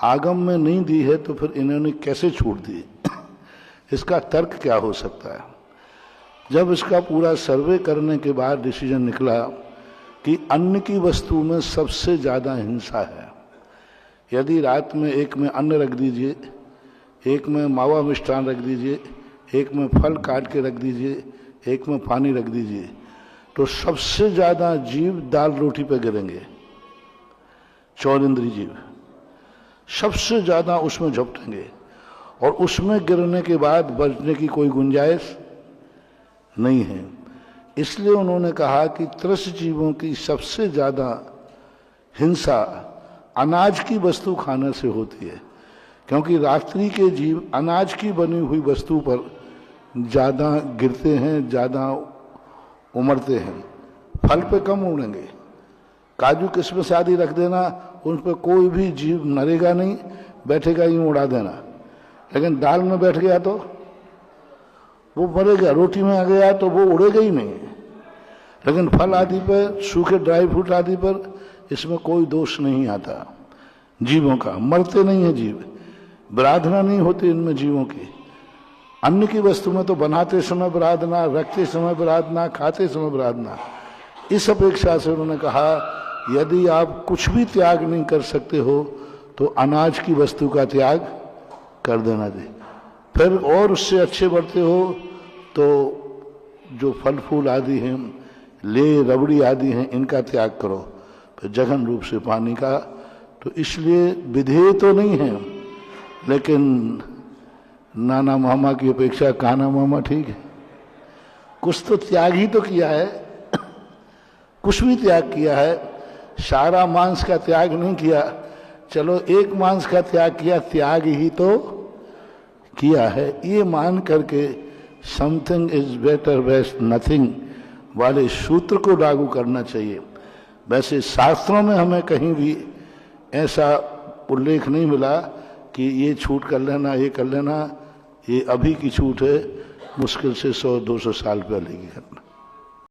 आगम में नहीं दी है तो फिर इन्होंने कैसे छूट दी? इसका तर्क क्या हो सकता है? जब इसका पूरा सर्वे करने के बाद डिसीजन निकला कि अन्न की वस्तु में सबसे ज़्यादा हिंसा है। यदि रात में एक में अन्न रख दीजिए, एक में मावा मिष्ठान रख दीजिए, एक में फल काट के रख दीजिए, एक में पानी रख दीजिए, तो सबसे ज़्यादा जीव दाल रोटी पे गिरेंगे। चौरिंद्री जीव सबसे ज़्यादा उसमें झपटेंगे और उसमें गिरने के बाद बचने की कोई गुंजाइश नहीं है। इसलिए उन्होंने कहा कि त्रस्त जीवों की सबसे ज़्यादा हिंसा अनाज की वस्तु खाने से होती है, क्योंकि रात्रि के जीव अनाज की बनी हुई वस्तु पर ज़्यादा गिरते हैं, ज़्यादा उमड़ते हैं। फल पे कम उड़ेंगे। काजू किस्मत आदि रख देना, उन पर कोई भी जीव मरेगा नहीं, बैठेगा यूँ उड़ा देना। लेकिन दाल में बैठ गया तो वो मरेगा, रोटी में आ गया तो वो उड़ेगा ही नहीं। लेकिन फल आदि पर, सूखे ड्राई फ्रूट आदि पर इसमें कोई दोष नहीं आता जीवों का, मरते नहीं है जीव, विराधना नहीं होती इनमें जीवों की। अन्न की वस्तु में तो बनाते समय विराधना, रखते समय विराधना, खाते समय विराधना। इस अपेक्षा से उन्होंने कहा यदि आप कुछ भी त्याग नहीं कर सकते हो तो अनाज की वस्तु का त्याग कर देना दे। फिर और उससे अच्छे बढ़ते हो तो जो फल फूल आदि हैं, ले रबड़ी आदि हैं, इनका त्याग करो। फिर जघन रूप से पानी का, तो इसलिए विधेय तो नहीं है, लेकिन नाना मामा की अपेक्षा काना मामा ठीक है। कुछ तो त्याग ही तो किया है, कुछ भी त्याग किया है। सारा मांस का त्याग नहीं किया, चलो एक मांस का त्याग किया, त्याग ही तो किया है। ये मान करके something is better best nothing वाले सूत्र को लागू करना चाहिए। वैसे शास्त्रों में हमें कहीं भी ऐसा उल्लेख नहीं मिला कि ये छूट कर लेना, ये कर लेना। ये अभी की छूट है, मुश्किल से 100-200 साल पहले की घटना।